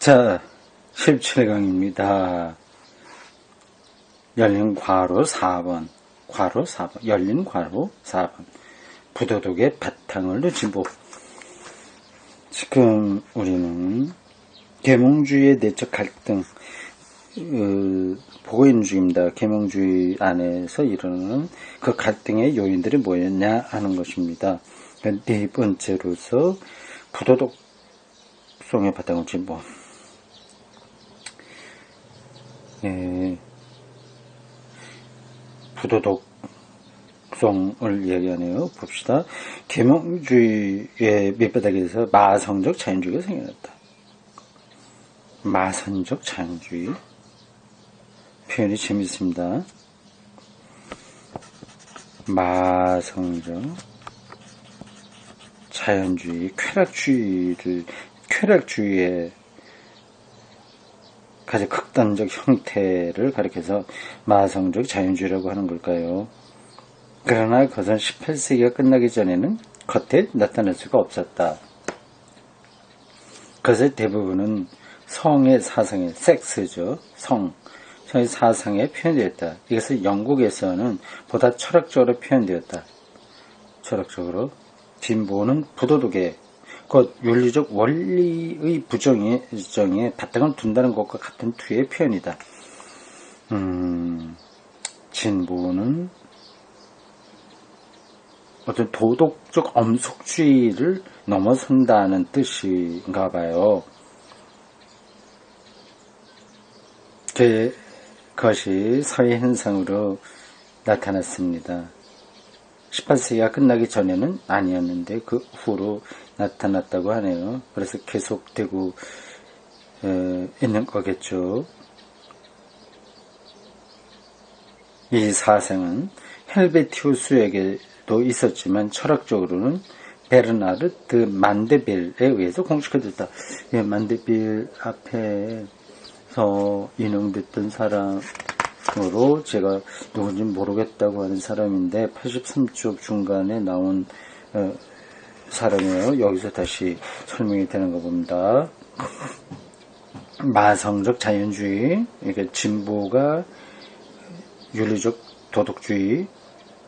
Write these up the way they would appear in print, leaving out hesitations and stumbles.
자, 17강입니다. 열린 괄호 4번, 괄호 4번, 열린 괄호 4번. 부도덕의 바탕을 두지보. 지금 우리는 계몽주의의 내적 갈등, 보고 있는 중입니다. 계몽주의 안에서 일어나는 그 갈등의 요인들이 뭐였냐 하는 것입니다. 네 번째로서 부도덕성의 바탕을 두지보. 부도덕성을 얘기하네요. 봅시다. 계몽주의의 밑바닥에서 마성적 자연주의가 생겨났다. 마선적 자연주의 표현이 재밌습니다. 마성적 자연주의, 쾌락주의의 가장 극단적 형태를 가리켜서 마성적 자연주의라고 하는 걸까요? 그러나 그것은 18세기가 끝나기 전에는 겉에 나타날 수가 없었다. 그것의 대부분은 성의 사상의 섹스죠. 성의 사상에 표현되었다. 이것은 영국에서는 보다 철학적으로 표현되었다. 철학적으로 진보는 부도덕의 곧 윤리적 원리의 부정에 바탕을 둔다는 것과 같은 투의 표현이다. 진보는 어떤 도덕적 엄속주의를 넘어선다는 뜻인가 봐요. 그것이 사회 현상으로 나타났습니다. 18세기가 끝나기 전에는 아니었는데 그 후로 나타났다고 하네요. 그래서 계속되고 있는 거겠죠. 이 사상은 헬베티우스에게도 있었지만 철학적으로는 베르나르트 만데빌에 의해서 공식화됐다. 만데빌 앞에서 인용됐던 사람으로 제가 누군지 모르겠다고 하는 사람인데 83쪽 중간에 나온 사람이에요. 여기서 다시 설명이 되는 거 봅니다. 마성적 자연주의, 그러니까 진보가 윤리적 도덕주의,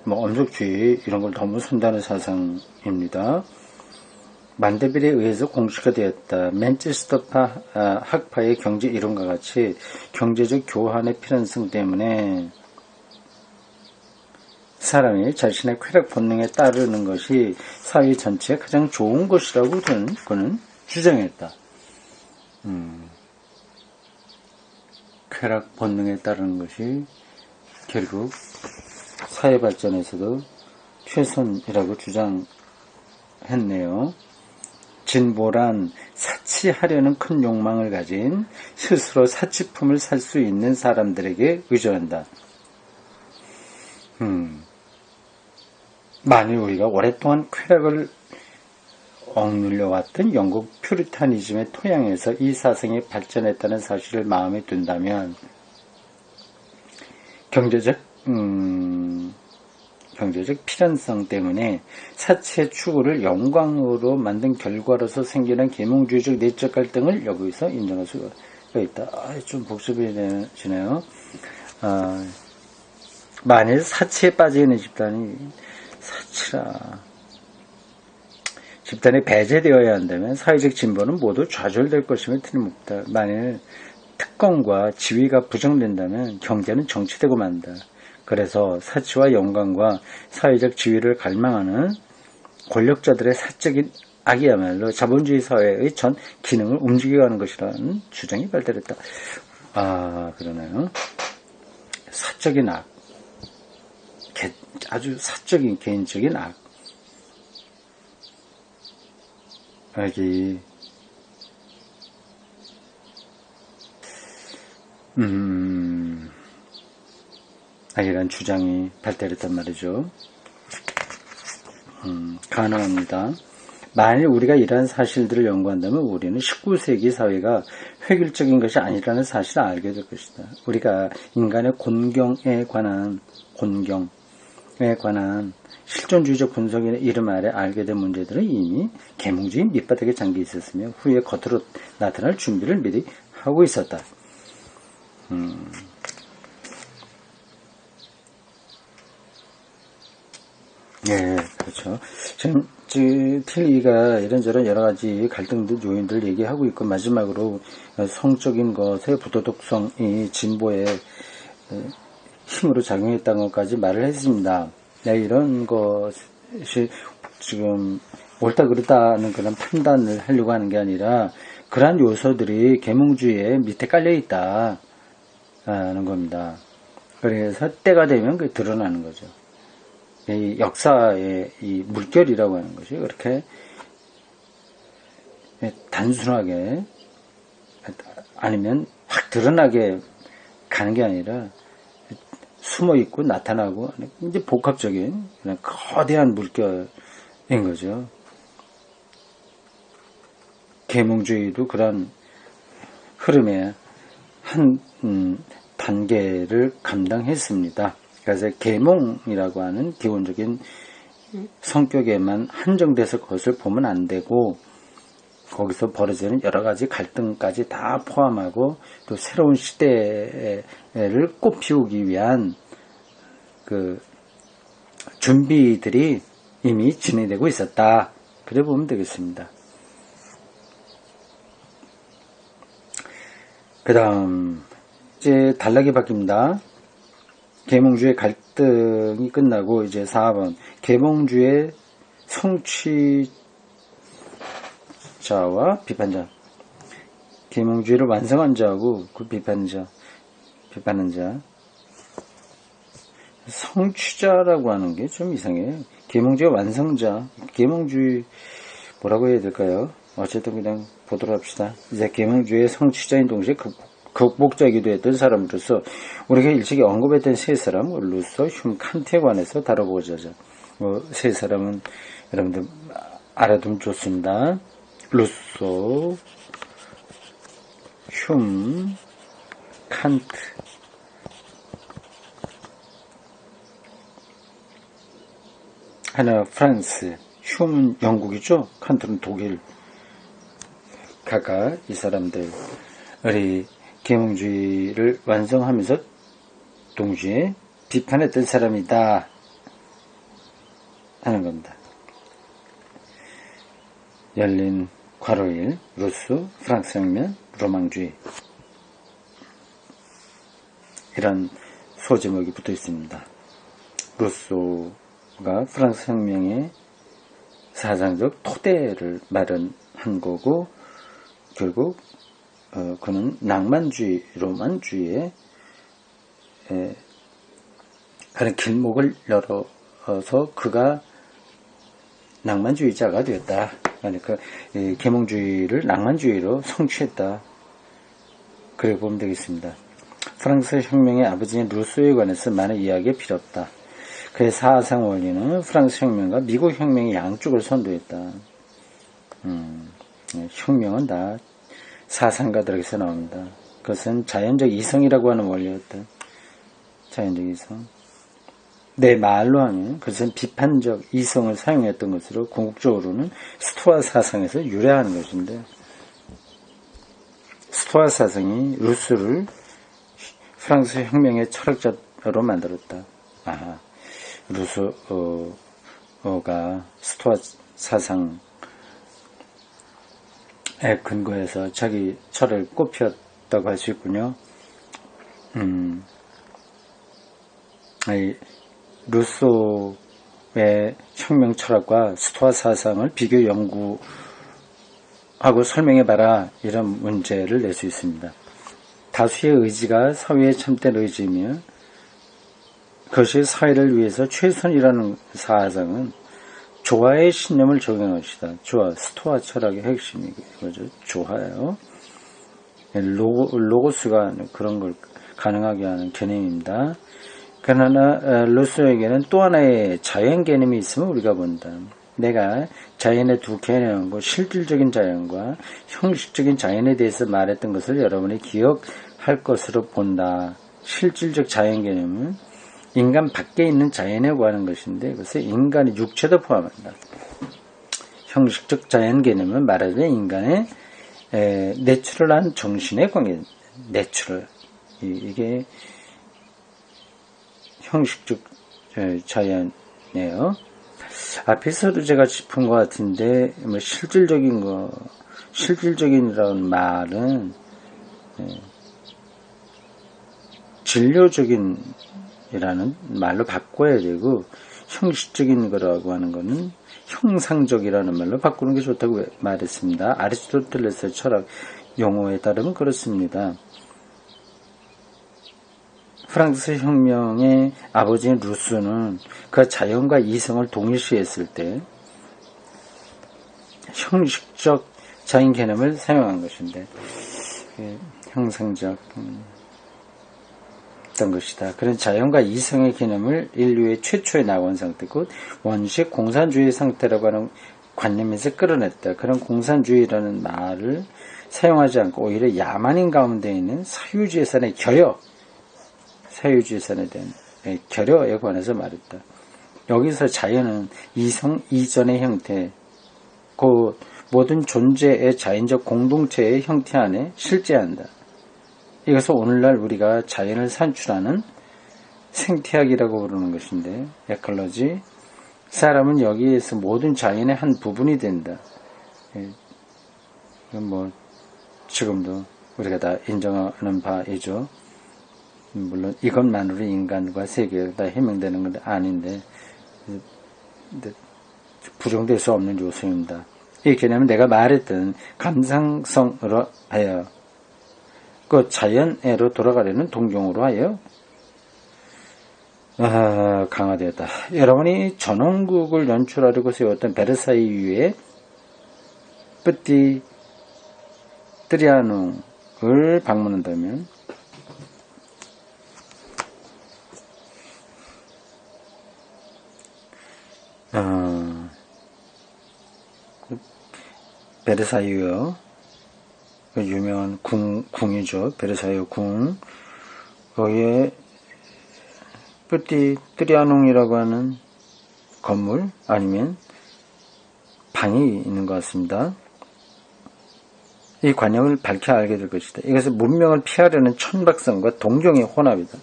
엄속주의 이런 걸 넘어선다는 사상입니다. 만데빌에 의해서 공식화되었다. 맨체스터파 학파의 경제 이론과 같이 경제적 교환의 필연성 때문에 사람이 자신의 쾌락 본능에 따르는 것이 사회 전체에 가장 좋은 것이라고 그는 주장했다. 쾌락 본능에 따르는 것이 결국 사회 발전에서도 최선이라고 주장했네요. 진보란 사치하려는 큰 욕망을 가진 스스로 사치품을 살 수 있는 사람들에게 의존한다. 만일 우리가 오랫동안 쾌락을 억눌려왔던 영국 퓨리타니즘의 토양에서 이 사상이 발전했다는 사실을 마음에 둔다면 경제적 필연성 때문에 사치의 추구를 영광으로 만든 결과로서 생기는 계몽주의적 내적 갈등을 여기서 인정할 수가 있다. 좀 복잡해지네요. 만일 사치에 빠져있는 집단이 집단에 배제되어야 한다면 사회적 진보는 모두 좌절될 것임을 틀림없다. 만일 특권과 지위가 부정된다면 경제는 정치되고 만다. 그래서 사치와 영광과 사회적 지위를 갈망하는 권력자들의 사적인 악이야말로 자본주의 사회의 전 기능을 움직여가는 것이라는 주장이 발달했다. 그러나요? 사적인 악, 아주 사적인 개인적인 악. 악이 악이란 주장이 발달했단 말이죠. 가능합니다. 만일 우리가 이러한 사실들을 연구한다면 우리는 19세기 사회가 획일적인 것이 아니라는 사실을 알게 될 것이다. 우리가 인간의 곤경에 관한 실존주의적 분석의 이름 아래 알게 된 문제들은 이미 계몽주의 밑바닥에 잠겨 있었으며 후에 겉으로 나타날 준비를 미리 하고 있었다. 예, 그렇죠. 지금 틸리가 이런저런 여러 가지 갈등들 요인들 얘기하고 있고 마지막으로 성적인 것의 부도덕성이 진보의 힘으로 작용했다는 것까지 말을 했습니다. 네, 이런 것이 지금 옳다 그르다는 그런 판단을 하려고 하는 게 아니라 그러한 요소들이 계몽주의의 밑에 깔려 있다는 겁니다. 그래서 때가 되면 그게 드러나는 거죠. 이 역사의 이 물결이라고 하는 것이 그렇게 단순하게 아니면 확 드러나게 가는 게 아니라 숨어 있고 나타나고 이제 복합적인 그냥 거대한 물결인 거죠. 계몽주의도 그런 흐름의 한 단계를 감당했습니다. 그래서 계몽이라고 하는 기본적인 성격에만 한정돼서 그것을 보면 안 되고 거기서 벌어지는 여러 가지 갈등까지 다 포함하고 또 새로운 시대를 꽃피우기 위한 그 준비들이 이미 진행되고 있었다. 그래 보면 되겠습니다. 그 다음 이제 단락이 바뀝니다. 계몽주의 갈등이 끝나고 이제 4번 계몽주의 성취자와 비판자. 계몽주의를 완성한 자하고 그 비판하는 자. 성취자라고 하는 게 좀 이상해요. 계몽주의 완성자. 계몽주의 뭐라고 해야 될까요? 어쨌든 그냥 보도록 합시다. 이제 계몽주의 성취자인 동시에 극복자이기도 했던 사람으로서 우리가 일찍이 언급했던 세 사람 루소, 흉, 칸트에 관해서 다뤄보자. 세 사람은 여러분들 알아두면 좋습니다. 루소, 흉, 칸트. 하나 프랑스, 흉은 영국이죠. 칸트는 독일. 각각 이 사람들이 계몽주의를 완성하면서 동시에 비판했던 사람이다 하는 겁니다. 열린 괄호1 루소, 프랑스 혁명, 로망주의 이런 소제목이 붙어 있습니다. 루소가 프랑스 혁명의 사상적 토대를 마련한 거고 결국 그는 낭만주의, 로만주의의 그런 길목을 열어서 그가 낭만주의자가 되었다. 그러니까 계몽주의를 낭만주의로 성취했다. 그래 보면 되겠습니다. 프랑스 혁명의 아버지인 루소에 관해서 많은 이야기가 필요 없다. 그의 사상 원리는 프랑스 혁명과 미국 혁명의 양쪽을 선도했다. 혁명은 다 사상가들에게서 나옵니다. 그것은 자연적 이성이라고 하는 원리였다. 자연적 이성. 내 말로 하면 그것은 비판적 이성을 사용했던 것으로 궁극적으로는 스토아 사상에서 유래하는 것인데 스토아 사상이 루소를 프랑스 혁명의 철학자로 만들었다. 루소가 스토아 사상 근거해서 자기 철을 꽃피웠다고 할 수 있군요. 루소의 혁명 철학과 스토아 사상을 비교 연구하고 설명해봐라 이런 문제를 낼 수 있습니다. 다수의 의지가 사회의 참된 의지이며 그것이 사회를 위해서 최선이라는 사상은 조화의 신념을 적용한 것이다. 조화, 스토아 철학의 핵심이 이거죠. 조화예요. 로고스가 그런 걸 가능하게 하는 개념입니다. 그러나 루소에게는 또 하나의 자연 개념이 있으면 우리가 본다. 내가 자연의 두 개념과 실질적인 자연과 형식적인 자연에 대해서 말했던 것을 여러분이 기억할 것으로 본다. 실질적 자연 개념은 인간 밖에 있는 자연에 관한 것인데 그것을 인간의 육체도 포함한다. 형식적 자연 개념은 말하자면 인간의 내추럴한 정신의 관계, 내추럴. 이게 형식적 자연이에요. 앞에서도 제가 짚은 것 같은데, 뭐 실질적인이라는 말은 진료적인이라는 말로 바꿔야 되고, 형식적인 거라고 하는 거는 형상적이라는 말로 바꾸는 게 좋다고 말했습니다. 아리스토텔레스의 철학 용어에 따르면 그렇습니다. 프랑스 혁명의 아버지인 루소는 그 자연과 이성을 동일시했을 때 형식적 자연 개념을 사용한 것인데 형상적 어떤 것이다. 그런 자연과 이성의 개념을 인류의 최초의 낙원 상태, 곧 원식 공산주의 상태라고 하는 관념에서 끌어냈다. 그런 공산주의라는 말을 사용하지 않고 오히려 야만인 가운데 있는 사유재산의 결여, 사유재산에 대한 결여에 관해서 말했다. 여기서 자연은 이성 이전의 형태, 곧 모든 존재의 자연적 공동체의 형태 안에 실제한다. 이것을 오늘날 우리가 자연을 산출하는 생태학이라고 부르는 것인데, 에컬러지, 사람은 여기에서 모든 자연의 한 부분이 된다. 이건 뭐 지금도 우리가 다 인정하는 바이죠. 물론 이것만으로 인간과 세계가 다 해명되는 건 아닌데 부정될 수 없는 요소입니다. 이 개념은 내가 말했던 감상성으로 하여 그 자연애로 돌아가려는 동경으로 하여 강화되었다. 여러분이 전원국을 연출하려고 세웠던 베르사유의 뿌띠 트리아누를 방문한다면 베르사유요. 그 유명한 궁이죠. 베르사유 궁. 거기에 뿌띠 트리아농이라고 하는 건물 아니면 방이 있는 것 같습니다. 이 관념을 밝혀 알게 될 것이다. 이것은 문명을 피하려는 천박성과 동경의 혼합이다.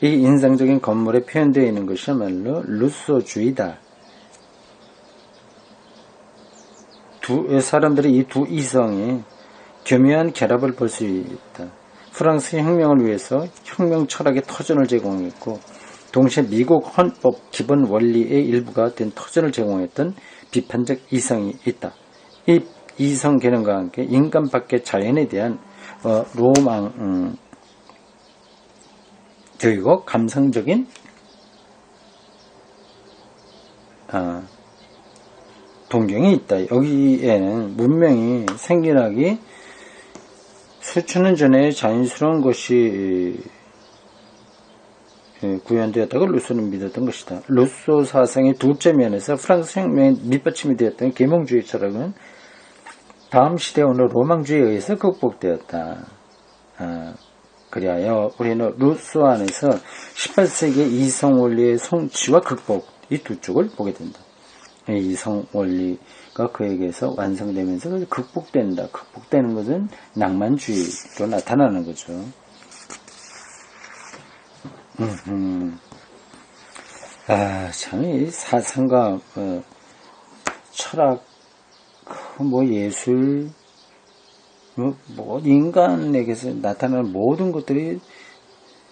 이 인상적인 건물에 표현되어 있는 것이야말로 루소주의다. 사람들이 이 두 이성의 교묘한 결합을 볼 수 있다. 프랑스 혁명을 위해서 혁명 철학의 터전을 제공했고 동시에 미국 헌법 기본 원리의 일부가 된 터전을 제공했던 비판적 이성이 있다. 이 이성 개념과 함께 인간 밖의 자연에 대한 로망 그리고 감성적인 동경이 있다. 여기에는 문명이 생겨나기 수천 년 전에 자연스러운 것이 구현되었다고 루소는 믿었던 것이다. 루소 사상의 둘째 면에서 프랑스 혁명의 밑받침이 되었던 계몽주의 철학은 다음 시대에 오는 로망주의에 의해서 극복되었다. 그리하여 우리는 루소 안에서 18세기의 이성원리의 성취와 극복, 이 두 쪽을 보게 된다. 이성원리가 그에게서 완성되면서 극복된다. 극복되는 것은 낭만주의로 나타나는 거죠. 참, 이 사상과 철학, 예술, 인간에게서 나타나는 모든 것들이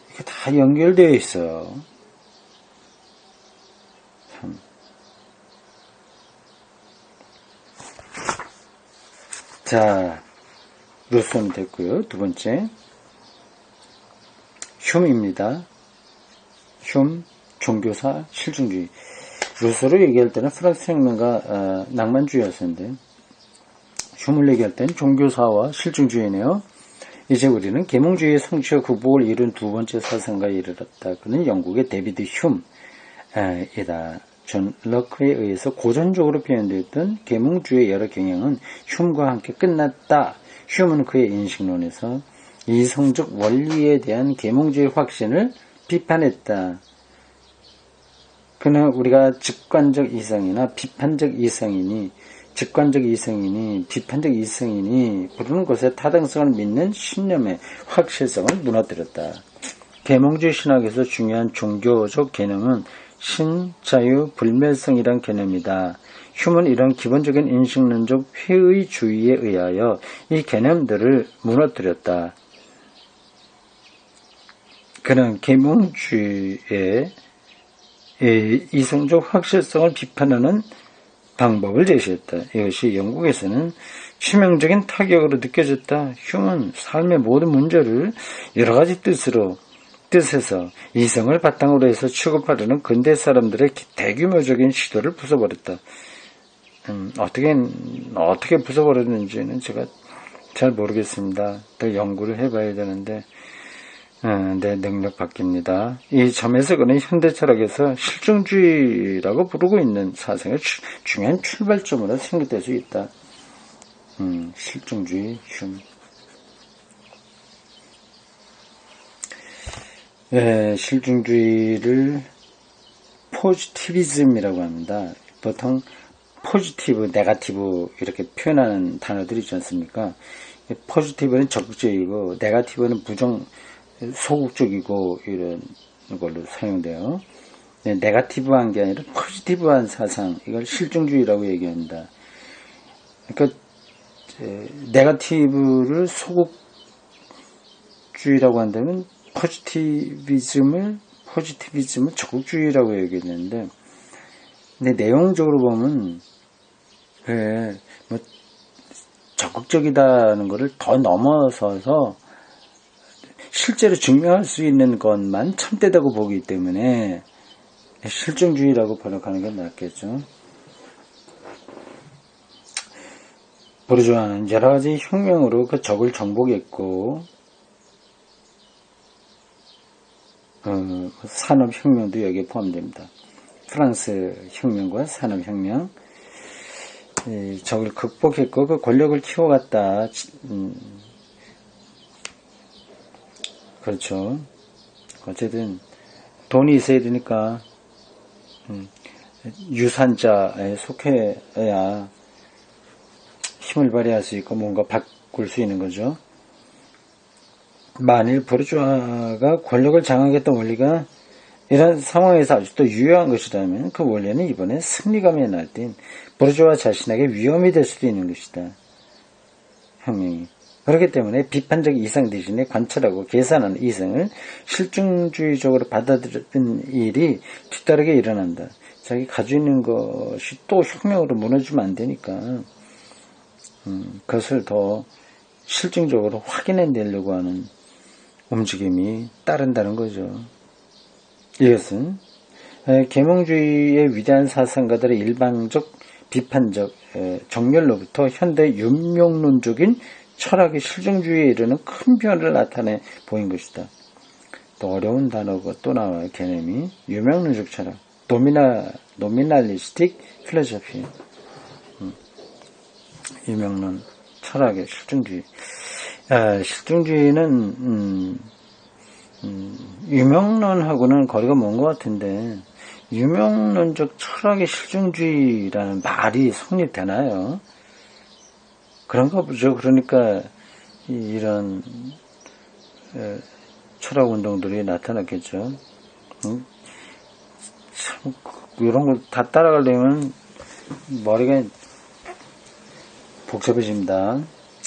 이렇게 다 연결되어 있어요. 참. 자, 루소는 됐고요. 두 번째, 흉입니다. 흉, 종교사, 실증주의. 루소를 얘기할 때는 프랑스 혁명가 낭만주의였었는데 흉을 얘기할 때는 종교사와 실증주의네요. 이제 우리는 계몽주의의 성취와 극복을 이룬 두 번째 사상가에 이르렀다. 그는 영국의 데비드 흉이다. 존 럭크에 의해서 고전적으로 표현되었던 계몽주의의 여러 경향은 흉과 함께 끝났다. 흉은 그의 인식론에서 이성적 원리에 대한 계몽주의 확신을 비판했다. 그는 우리가 직관적 이성이나 비판적 이성이니, 직관적 이성이니 비판적 이성이니 부르는 것의 타당성을 믿는 신념의 확실성을 무너뜨렸다. 계몽주의 신학에서 중요한 종교적 개념은 신자유 불멸성이란 개념이다. 휴먼은 이런 기본적인 인식론적 회의주의에 의하여 이 개념들을 무너뜨렸다. 그는 계몽주의의 이성적 확실성을 비판하는 방법을 제시했다. 이것이 영국에서는 치명적인 타격으로 느껴졌다. 휴먼 삶의 모든 문제를 여러 가지 뜻에서 이성을 바탕으로 해서 취급하려는 근대 사람들의 대규모적인 시도를 부숴버렸다. 어떻게 부숴버렸는지는 제가 잘 모르겠습니다. 더 연구를 해봐야 되는데 내 능력 바뀝니다. 이 점에서 그는 현대 철학에서 실증주의라고 부르고 있는 사상의 중요한 출발점으로 생각될 수 있다. 실증주의, 실증주의를 포지티비즘이라고 합니다. 보통 포지티브, 네거티브 이렇게 표현하는 단어들이 있지 않습니까? 포지티브는 적극적이고 네거티브는 소극적이고 이런 걸로 사용돼요. 네거티브한 게 아니라 포지티브한 사상, 이걸 실증주의라고 얘기합니다. 그러니까 네거티브를 소극주의라고 한다면 포지티비즘을 적극주의라고 얘기했는데, 근데 내용적으로 보면 적극적이다는 것을 더 넘어서서 실제로 증명할 수 있는 것만 참되다고 보기 때문에 실증주의라고 번역하는 게 낫겠죠. 부르주아는 여러 가지 혁명으로 그 적을 정복했고, 산업혁명도 여기에 포함됩니다. 프랑스 혁명과 산업혁명, 적을 극복했고 그 권력을 키워갔다. 그렇죠. 어쨌든 돈이 있어야 되니까 유산자에 속해야 힘을 발휘할 수 있고 뭔가 바꿀 수 있는 거죠. 만일 부르주아가 권력을 장악했던 원리가 이런 상황에서 아직도 유효한 것이라면 그 원리는 이번에 승리감에 날뛴 부르주아 자신에게 위험이 될 수도 있는 것이다. 혁명이. 그렇기 때문에 비판적 이성 대신에 관찰하고 계산하는 이성을 실증주의적으로 받아들이는 일이 뒤따르게 일어난다. 자기 가지고 있는 것이 또 혁명으로 무너지면 안 되니까 그것을 더 실증적으로 확인해내려고 하는 움직임이 따른다는 거죠. 이것은 계몽주의의 위대한 사상가들의 일방적, 비판적 정렬로부터 현대 윤명론적인 철학의 실증주의에 이르는 큰 변화를 나타내 보인 것이다. 또 어려운 단어가 또 나와요. 개념이 유명론적 철학, 노미날리스틱 필로소피, 유명론 철학의 실증주의. 실증주의는 유명론하고는 거리가 먼 것 같은데 유명론적 철학의 실증주의라는 말이 성립되나요? 그런가 보죠. 그러니까 이런 철학 운동들이 나타났겠죠. 참 이런 거 다 따라가려면 머리가 복잡해집니다.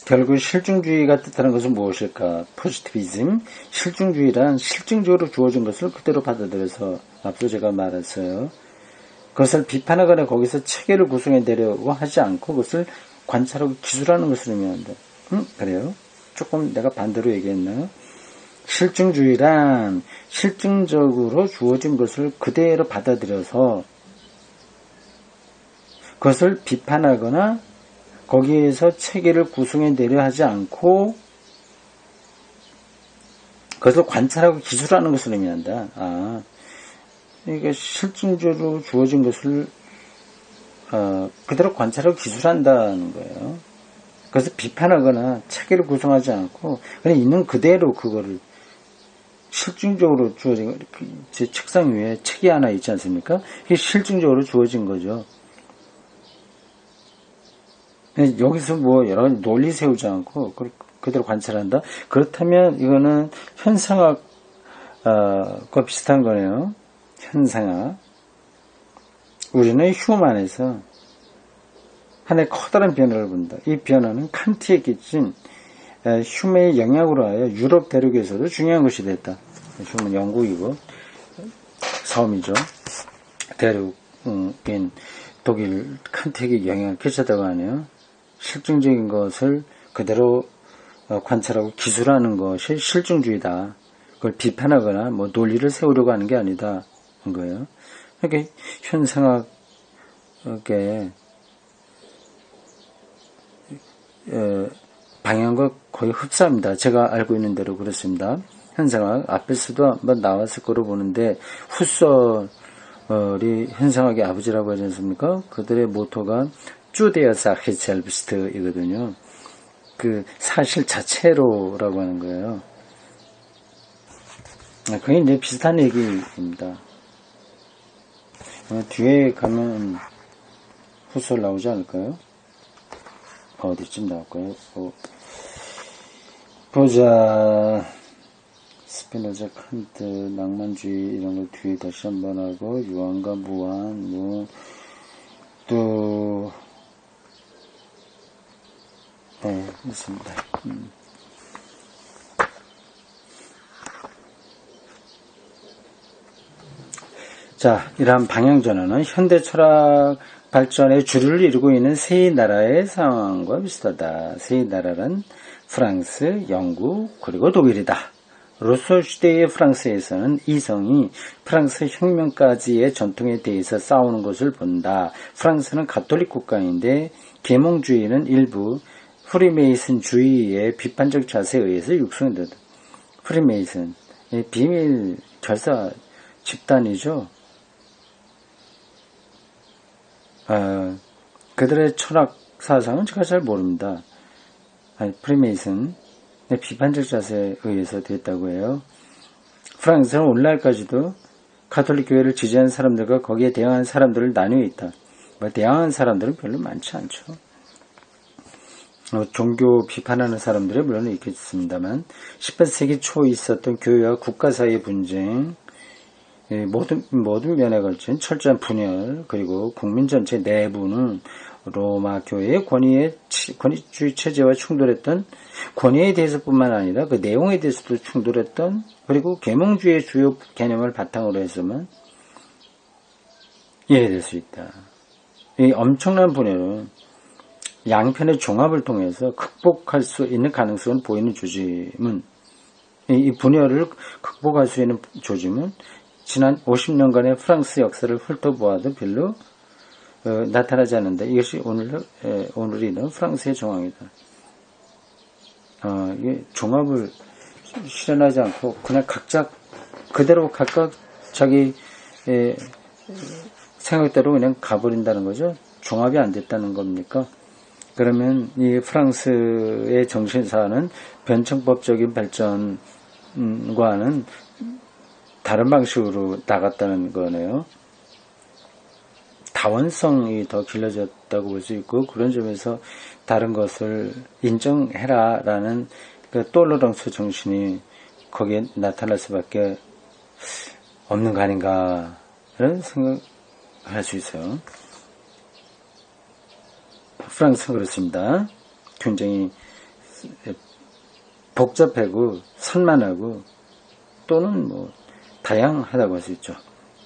결국 실증주의가 뜻하는 것은 무엇일까? 포지티비즘, 실증주의란 실증적으로 주어진 것을 그대로 받아들여서 앞서 제가 말했어요. 그것을 비판하거나 거기서 체계를 구성해내려고 하지 않고 그것을 관찰하고 기술하는 것을 의미한다. 그래요? 조금 내가 반대로 얘기했나요? 실증주의란 실증적으로 주어진 것을 그대로 받아들여서 그것을 비판하거나 거기에서 체계를 구성해내려 하지 않고 그것을 관찰하고 기술하는 것을 의미한다. 그러니까 실증적으로 주어진 것을 그대로 관찰하고 기술한다는 거예요. 그래서 비판하거나 체계를 구성하지 않고 그냥 있는 그대로 그거를 실증적으로 주어진, 제 책상 위에 책이 하나 있지 않습니까? 이게 실증적으로 주어진 거죠. 여기서 뭐 여러 가지 논리 세우지 않고 그대로 관찰한다? 그렇다면 이거는 현상학과 비슷한 거네요. 현상학. 우리는 휴먼 안에서 하나의 커다란 변화를 본다. 이 변화는 칸트에 끼친 휴메의 영향으로 하여 유럽 대륙에서도 중요한 것이 됐다. 휴메는 영국이고 섬이죠. 대륙인 독일 칸트에게 영향을 끼쳤다고 하네요. 실증적인 것을 그대로 관찰하고 기술하는 것이 실증주의다. 그걸 비판하거나 뭐 논리를 세우려고 하는 게 아니다. 한 거예요. 그러니까 현상학의 방향과 거의 흡사합니다. 제가 알고 있는 대로 그렇습니다. 현상학 앞에서도 한번 나왔을 거로 보는데 후설이 현상학의 아버지라고 하지 않습니까? 그들의 모토가 주데어 사히 셀브스트이거든요. 그 사실 자체로라고 하는 거예요. 그게 이제 비슷한 얘기입니다. 뒤에 가면 후설 나오지 않을까요? 어디쯤 나올까요? 보자. 스피노자, 칸트, 낭만주의 이런 거 뒤에 다시 한번 하고 유한과 무한, 뭐 또 네, 있습니다. 자, 이러한 방향전환은 현대 철학 발전의 주류를 이루고 있는 세 나라의 상황과 비슷하다. 세 나라란 프랑스, 영국, 그리고 독일이다. 루소 시대의 프랑스에서는 이성이 프랑스 혁명까지의 전통에 대해서 싸우는 것을 본다. 프랑스는 가톨릭 국가인데 계몽주의는 일부 프리메이슨주의의 비판적 자세에 의해서 육성된다. 프리메이슨, 비밀 결사 집단이죠. 그들의 철학 사상은 제가 잘 모릅니다. 프리메이슨 비판적 자세에 의해서 됐다고 해요. 프랑스는 오늘날까지도 가톨릭 교회를 지지하는 사람들과 거기에 대항하는 사람들을 나뉘어 있다. 대항하는 사람들은 별로 많지 않죠. 종교 비판하는 사람들이 물론 있겠습니다만 18세기 초 있었던 교회와 국가 사이의 분쟁, 모든 면에 걸친 철저한 분열, 그리고 국민 전체 내부는 로마 교회의 권위주의 체제와 충돌했던, 권위에 대해서뿐만 아니라 그 내용에 대해서도 충돌했던, 그리고 계몽주의의 주요 개념을 바탕으로 해서만 이해될 수 있다. 이 엄청난 분열은 양편의 종합을 통해서 극복할 수 있는 가능성을 보이는 조짐은, 이 분열을 극복할 수 있는 조짐은 지난 50년간의 프랑스 역사를 훑어보아도 별로 나타나지 않는다. 이것이 오늘 있는 프랑스의 정황이다. 이게 종합을 실현하지 않고 그냥 그대로 각각 자기 생각대로 그냥 가버린다는 거죠. 종합이 안 됐다는 겁니까? 그러면 이 프랑스의 정신사는 변청법적인 발전과는 다른 방식으로 나갔다는 거네요. 다원성이 더 길러졌다고 볼 수 있고, 그런 점에서 다른 것을 인정해라 라는 그 똘로렁스 정신이 거기에 나타날 수밖에 없는 거 아닌가 라는 생각할 수 있어요. 프랑스는 그렇습니다. 굉장히 복잡하고 산만하고 또는 뭐 다양하다고 할 수 있죠.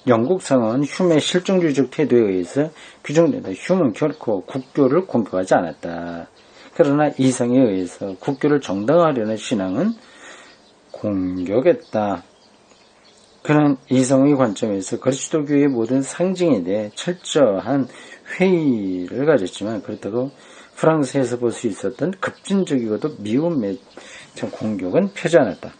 영국 상은 휴메의 실증주의적 태도에 의해서 규정된다. 휴는 결코 국교를 공격하지 않았다. 그러나 이성에 의해서 국교를 정당화하려는 신앙은 공격했다. 그는 이성의 관점에서 그리스도교의 모든 상징에 대해 철저한 회의를 가졌지만, 그렇다고 프랑스에서 볼 수 있었던 급진적이고도 미운 공격은 펴지 않았다.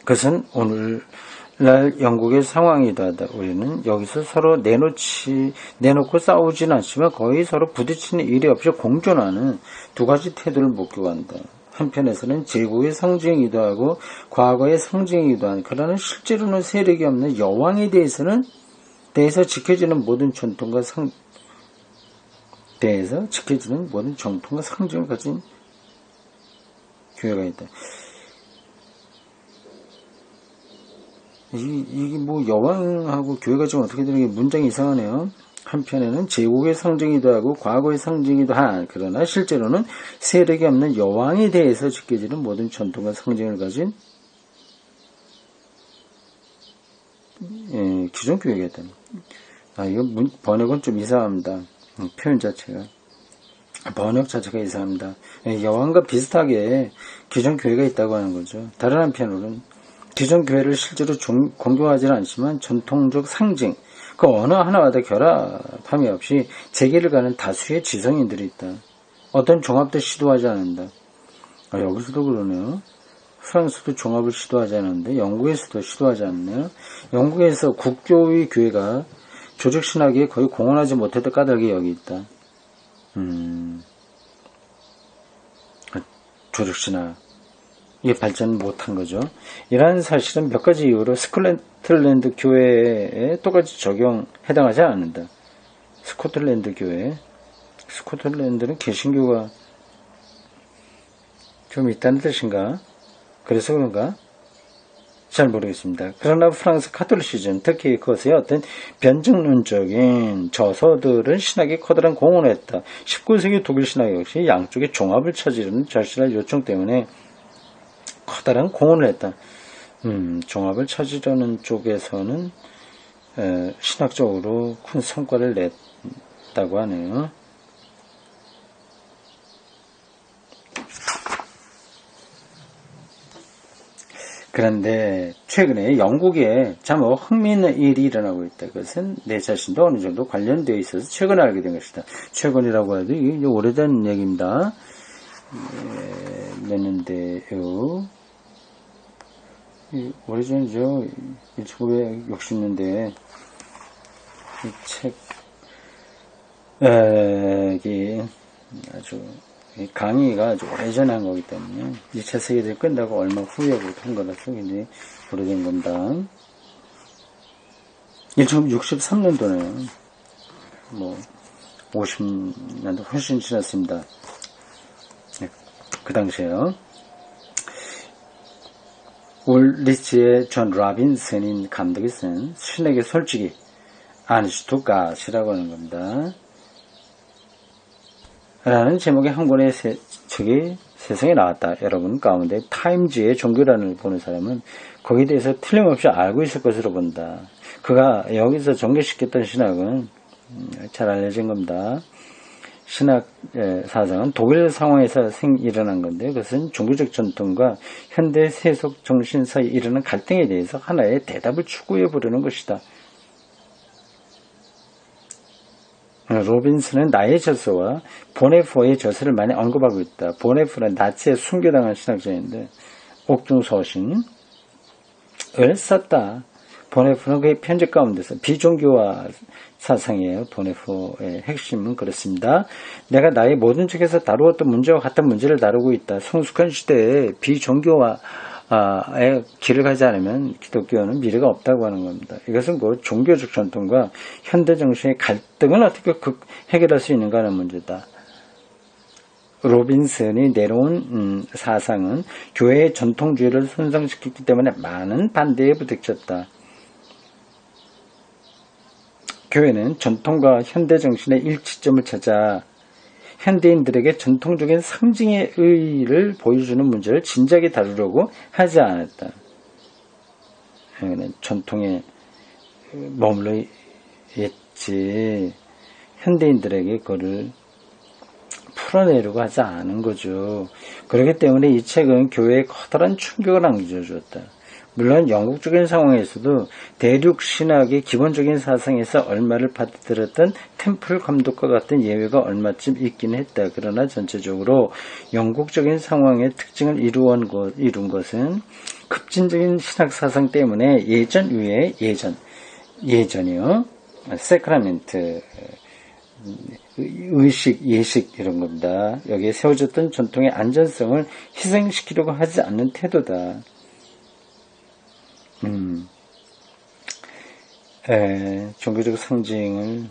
그것은 오늘날 영국의 상황이다. 우리는 여기서 서로 내놓고 싸우지는 않지만 거의 서로 부딪히는 일이 없이 공존하는 두 가지 태도를 목격한다. 한편에서는 제국의 상징이기도 하고 과거의 상징이기도 한, 그러나 실제로는 세력이 없는 여왕에 대해서 지켜지는 모든 전통과 상징을 가진 교회가 있다. 이게 뭐 여왕하고 교회가 지금 어떻게 되는 게 문장이 이상하네요. 한편에는 제국의 상징이기도 하고 과거의 상징이기도 한, 그러나 실제로는 세력이 없는 여왕에 대해서 지켜지는 모든 전통과 상징을 가진 기존 교회가 있다. 이거 번역은 좀 이상합니다. 표현 자체가. 번역 자체가 이상합니다. 여왕과 비슷하게 기존 교회가 있다고 하는 거죠. 다른 한편으로는 기존 교회를 실제로 공경하지는 않지만 전통적 상징, 그 어느 하나와도 결합함이 없이 재기를 가는 다수의 지성인들이 있다. 어떤 종합도 시도하지 않는다. 여기서도 그러네요. 프랑스도 종합을 시도하지 않았는데 영국에서도 시도하지 않네요. 영국에서 국교의 교회가 조직신학에 거의 공헌하지 못했던 까닭이 여기 있다. 조직신학 이게 발전 못한 거죠. 이러한 사실은 몇 가지 이유로 스코틀랜드 교회에 똑같이 해당하지 않는다. 스코틀랜드 교회. 스코틀랜드는 개신교가 좀 있다는 뜻인가? 그래서 그런가? 잘 모르겠습니다. 그러나 프랑스 카톨리시즘, 특히 그것의 어떤 변증론적인 저서들은 신학에 커다란 공헌을 했다. 19세기 독일 신학 역시 양쪽의 종합을 찾으려는 절실한 요청 때문에 커다란 공헌을 했다. 종합을 찾으려는 쪽에서는 신학적으로 큰 성과를 냈다고 하네요. 그런데 최근에 영국에 참 흥미있는 일이 일어나고 있다. 그것은 내 자신도 어느 정도 관련되어 있어서 최근에 알게 된 것이다. 최근이라고 해도 이게 오래된 얘기입니다. 냈는데요. 오래전이죠. 1960년대 이 책이 아주 강의가 아주 오래전에 한 거기 때문에 2차 세계대전 끝나고 얼마 후에 한 거라서 굉장히 오래된 겁니다. 1963년도네요. 뭐 50년도 훨씬 지났습니다. 그 당시에요. 울리치의 존 라빈슨인 감독이 쓴 신에게 솔직히 안슈투갓이라고 하는 겁니다. 라는 제목의 한 권의 책이 세상에 나왔다. 여러분 가운데 타임즈의 종교란을 보는 사람은 거기에 대해서 틀림없이 알고 있을 것으로 본다. 그가 여기서 전개시켰던 신학은 잘 알려진 겁니다. 신학 사상은 독일 상황에서 일어난 건데 그것은 종교적 전통과 현대 세속 정신 사이에 일어난 갈등에 대해서 하나의 대답을 추구해 보려는 것이다. 로빈슨은 나의 저서와 보네포의 저서를 많이 언급하고 있다. 보네포는 나치에 순교당한 신학자인데 옥중서신을 썼다. 보네포는 그의 편집 가운데서 비종교화 사상이에요. 보네포의 핵심은 그렇습니다. 내가 나의 모든 책에서 다루었던 문제와 같은 문제를 다루고 있다. 성숙한 시대에 비종교화의 길을 가지 않으면 기독교는 미래가 없다고 하는 겁니다. 이것은 그 종교적 전통과 현대 정신의 갈등을 어떻게 해결할 수 있는가 하는 문제다. 로빈슨이 내놓은 사상은 교회의 전통주의를 손상시켰기 때문에 많은 반대에 부딪혔다. 교회는 전통과 현대 정신의 일치점을 찾아 현대인들에게 전통적인 상징의 의의를 보여주는 문제를 진지하게 다루려고 하지 않았다. 전통에 머물러 있지 현대인들에게 그거를 풀어내려고 하지 않은 거죠. 그렇기 때문에 이 책은 교회에 커다란 충격을 안겨주었다. 물론 영국적인 상황에서도 대륙 신학의 기본적인 사상에서 얼마를 받아들였던 템플 감독과 같은 예외가 얼마쯤 있긴 했다. 그러나 전체적으로 영국적인 상황의 특징을 이룬 것은 급진적인 신학 사상 때문에 예전 위에 예전이요. 세크라멘트 의식, 예식 이런 겁니다. 여기에 세워졌던 전통의 안전성을 희생시키려고 하지 않는 태도다. 종교적 상징을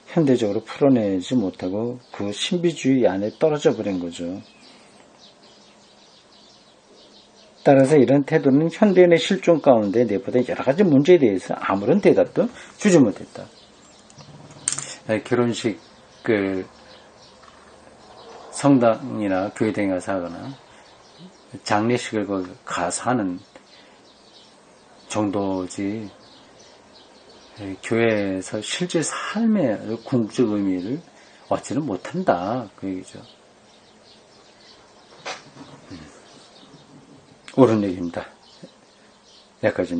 현대적으로 풀어내지 못하고 그 신비주의 안에 떨어져 버린 거죠. 따라서 이런 태도는 현대인의 실존 가운데 내포된 여러 가지 문제에 대해서 아무런 대답도 주지 못했다. 결혼식 성당이나 교회 등에 가서 하거나 장례식을 가서 하는 정도지 교회에서 실제 삶의 궁극적 의미를 얻지는 못한다. 그 얘기죠. 옳은 얘기입니다. 여기까지.